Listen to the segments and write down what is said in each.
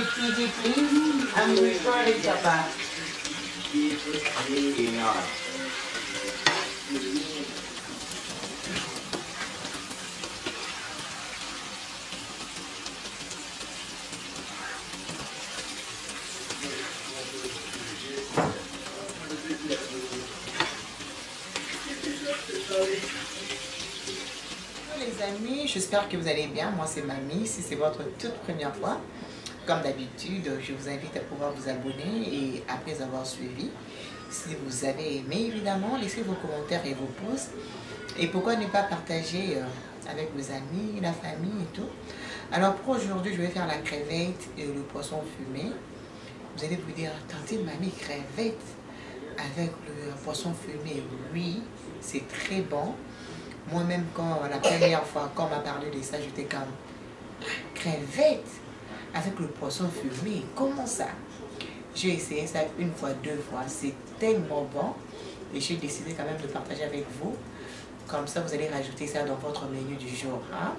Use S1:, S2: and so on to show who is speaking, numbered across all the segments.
S1: PG, please. I'm recording, Papa.
S2: Les amis, j'espère que vous allez bien. Moi c'est Mamie. Si c'est votre toute première fois, comme d'habitude, je vous invite à pouvoir vous abonner et après avoir suivi, si vous avez aimé évidemment, laissez vos commentaires et vos pouces. Et pourquoi ne pas partager avec vos amis, la famille et tout. Alors pour aujourd'hui, je vais faire la crevette et le poisson fumé. Vous allez vous dire, tantine Mamie, crevette avec le poisson fumé, oui, c'est très bon. Moi-même, quand la première fois, quand on m'a parlé de ça, j'étais comme crevette avec le poisson fumé, comment ça? J'ai essayé ça une fois, deux fois, c'est tellement bon et j'ai décidé quand même de partager avec vous. Comme ça, vous allez rajouter ça dans votre menu du jour. Hein?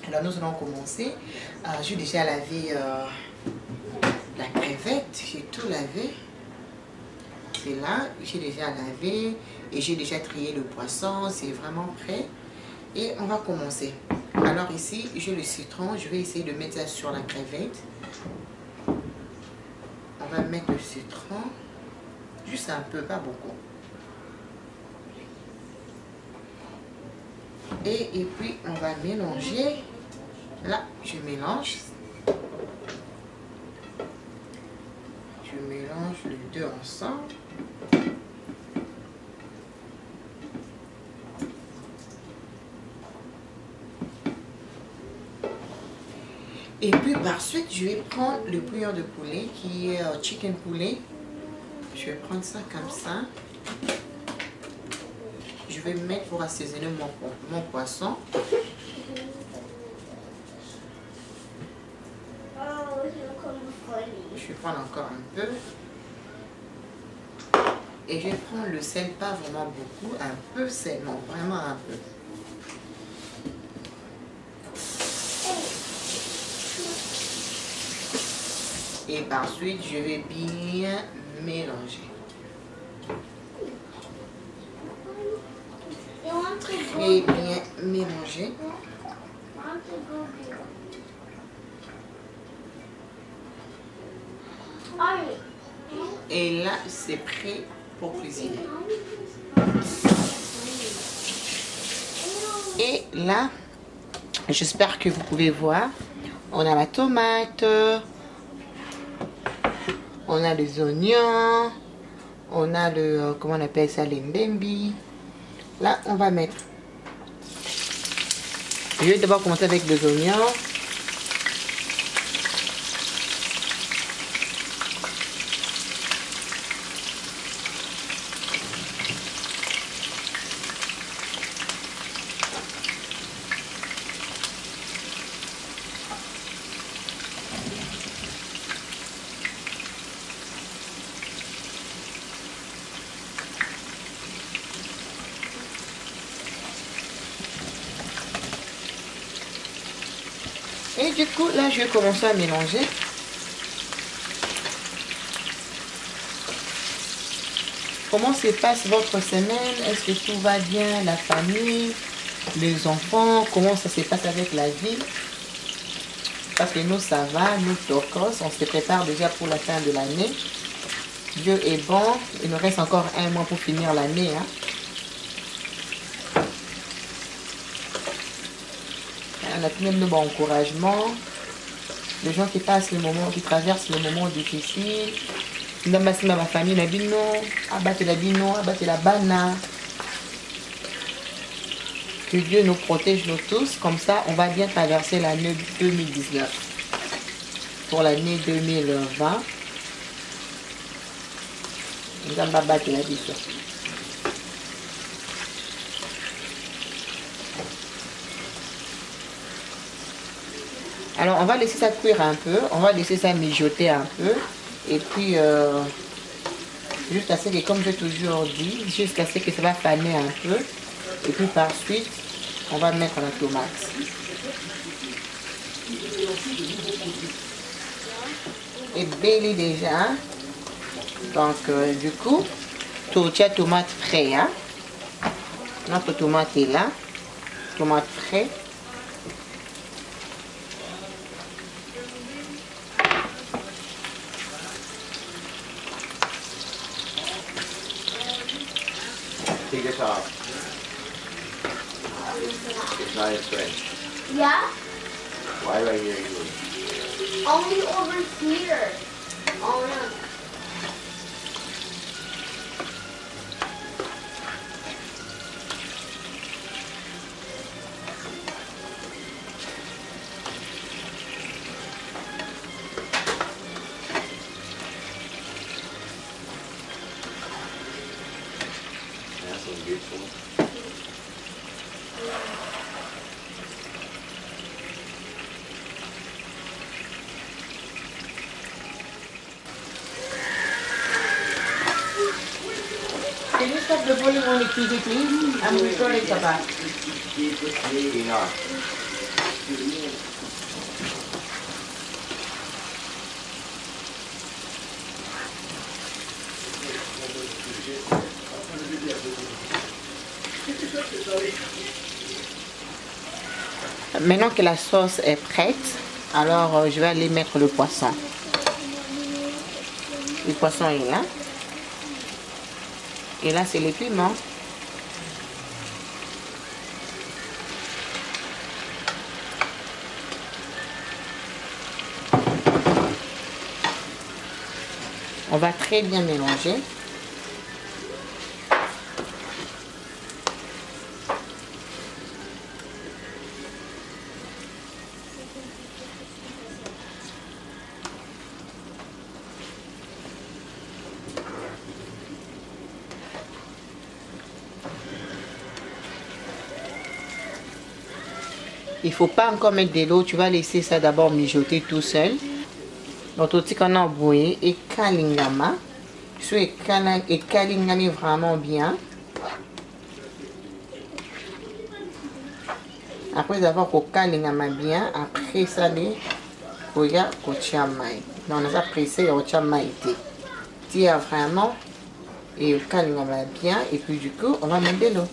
S2: Alors, nous allons commencer. J'ai déjà lavé la crevette, j'ai tout lavé. C'est là, j'ai déjà lavé et j'ai déjà trié le poisson, c'est vraiment prêt. Et on va commencer. Alors ici, j'ai le citron, je vais essayer de mettre ça sur la crevette. On va mettre le citron, juste un peu, pas beaucoup. Et puis on va mélanger. Là, je mélange. Je mélange les deux ensemble. Et puis par suite, je vais prendre le bouillon de poulet qui est chicken poulet. Je vais prendre ça comme ça. Je vais mettre pour assaisonner mon poisson. Je vais prendre encore un peu. Et je vais prendre le sel, pas vraiment beaucoup, un peu seulement, vraiment un peu. Et par suite, je vais bien mélanger. Et bien mélanger. Et là, c'est prêt pour cuisiner. Et là, j'espère que vous pouvez voir, on a la tomate, on a les oignons, on a le, comment on appelle ça, les mbembi. Là, on va mettre. Je vais d'abord commencer avec les oignons. Et du coup, là, je vais commencer à mélanger. Comment se passe votre semaine? Est-ce que tout va bien? La famille, les enfants, comment ça se passe avec la vie? Parce que nous, ça va, nous, tocos, on se prépare déjà pour la fin de l'année. Dieu est bon, il nous reste encore un mois pour finir l'année. Hein. On a tout de même de bons encouragements. Les gens qui passent le moment, qui traversent le moment difficile. Dans ma famille, la bino, abattre la bino, abattre la bana. Que Dieu nous protège nous tous, comme ça on va bien traverser l'année 2019. Pour l'année 2020, nous allons battre la bino. Alors on va laisser ça cuire un peu, on va laisser ça mijoter un peu. Et puis, jusqu'à ce que, comme j'ai toujours dit, jusqu'à ce que ça va faner un peu. Et puis par suite, on va mettre la tomate. ebeli déjà. Donc du coup, tourtia tomate frais. Hein? Notre tomate est là. Tomate frais.
S3: Take it off. It's not in French.
S4: Yeah?
S3: Why do I hear you?
S4: Only over here. Oh no.
S3: That's some good food.
S2: Can you stop the volume on the TV, please? I'm recording, Papa.
S3: Enough.
S2: Maintenant que la sauce est prête, alors je vais aller mettre le poisson. Le poisson est là. Et là, c'est les piments. On va très bien mélanger. Il ne faut pas encore mettre de l'eau, tu vas laisser ça d'abord mijoter tout seul. Donc, tout ce qu'on a bouillé et kalingama. Et kalingami vraiment bien. Après avoir kalingama bien, après ça, il y a kochamai. Donc, on a pressé le kochamai. Tu y a vraiment et kalingama bien. Et puis, du coup, on va mettre de l'eau.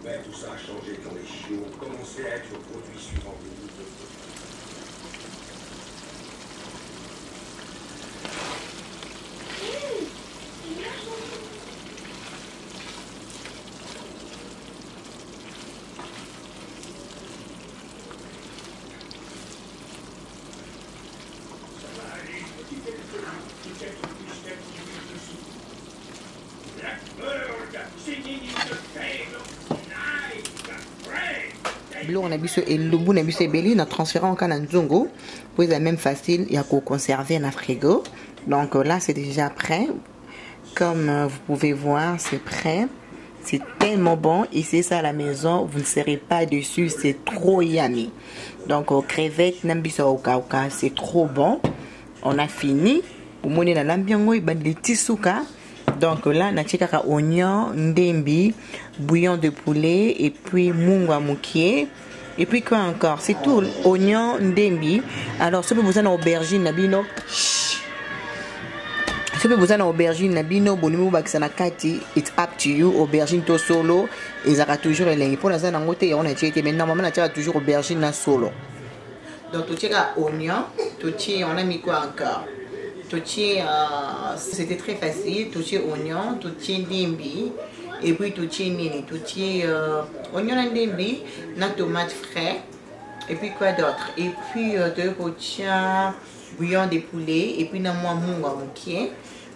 S5: Ben, tout ça a changé quand les chiots ont commencé à être le produit suivant de nous.
S2: On a vu ce et le bout on a vu ce belly on a transféré en Kananzongo pour être même facile il y a qu'au conserver dans frigo. Donc là c'est déjà prêt, comme vous pouvez voir c'est prêt, c'est tellement bon et c'est ça à la maison, vous ne serez pas dessus, c'est trop yummy. Donc crevettes nambisa au kauka, c'est trop bon. On a fini pour monter dans l'ambiango et les tisuka. Donc là, on a oignon, ndembi, bouillon de poulet et puis mungwa mukie. Et puis quoi encore? C'est tout. Oignon, ndembi. Alors, si vous avez aubergine, nabino. Si vous avez aubergine, nabino, bonimu baksanakati, it's up to you. Aubergine to solo. Ils auront toujours les pour la zone en côté, on a été mais normalement, on a toujours aubergine na solo. Donc, tout est oignon. Tout est, on a mis quoi encore? c'était très facile. Tochi oignon, tochi ndimbi, et puis tochi nini, tochi oignon ndimbi, na tomate frais, et puis quoi d'autre? Et puis de rotia, bouillon de poulet, et puis na moi munga mokie.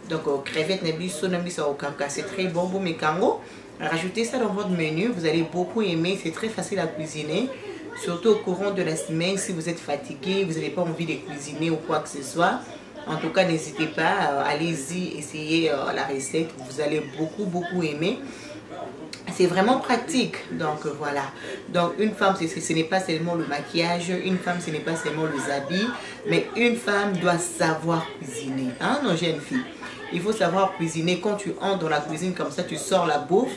S2: Donc crevettes nebiso nabisa au kaka, c'est très bon pour mes kango. Rajoutez ça dans votre menu, vous allez beaucoup aimer, c'est très facile à cuisiner. Surtout au courant de la semaine, si vous êtes fatigué, vous n'avez pas envie de cuisiner ou quoi que ce soit. En tout cas, n'hésitez pas, allez-y, essayez la recette, vous allez beaucoup aimer. C'est vraiment pratique, donc voilà. Donc une femme, ce n'est pas seulement le maquillage, une femme, ce n'est pas seulement les habits, mais une femme doit savoir cuisiner, hein, nos jeunes filles. Il faut savoir cuisiner. Quand tu entres dans la cuisine comme ça, tu sors la bouffe.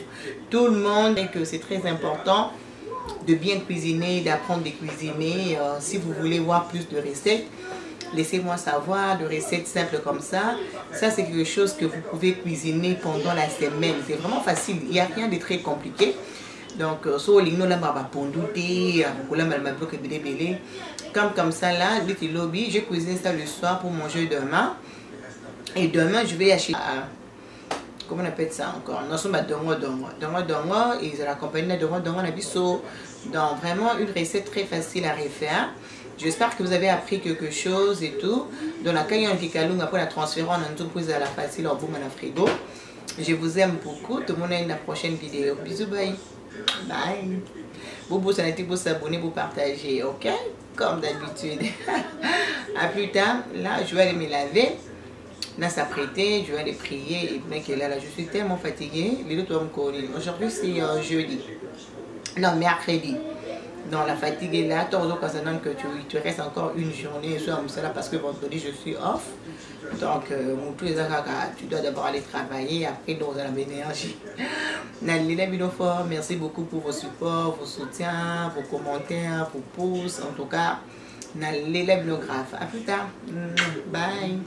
S2: Tout le monde sait que c'est très important de bien cuisiner, d'apprendre à cuisiner. Si vous voulez voir plus de recettes, laissez-moi savoir, de recettes simples comme ça. Ça, c'est quelque chose que vous pouvez cuisiner pendant la semaine. C'est vraiment facile. Il n'y a rien de très compliqué. Donc, comme ça là, je cuisine ça le soir pour manger demain. Et demain, je vais acheter, comment on appelle ça encore? Nous sommes à dongo, et ils accompagnent de dongo nabiso. Donc, vraiment une recette très facile à refaire. J'espère que vous avez appris quelque chose et tout. Dans la caille en Kikalung, après la transférant, on a tout pris à la facile au boum à la frigo. Je vous aime beaucoup. Tout le monde est dans la prochaine vidéo. Bisous, bye. Bye. Bobo, ça n'a été pour s'abonner, pour partager, ok? Comme d'habitude. À plus tard. Là, je vais aller me laver. Là, s'apprêter, je vais aller prier. Et bien là, je suis tellement fatiguée. Aujourd'hui, c'est jeudi. Non, mercredi. Dans la fatigue est là, que tu restes encore une journée parce que vendredi je suis off. Donc, tu dois d'abord aller travailler, après dans la énergie. Merci beaucoup pour vos supports, vos soutiens, vos commentaires, vos pouces. En tout cas, à plus tard. Bye.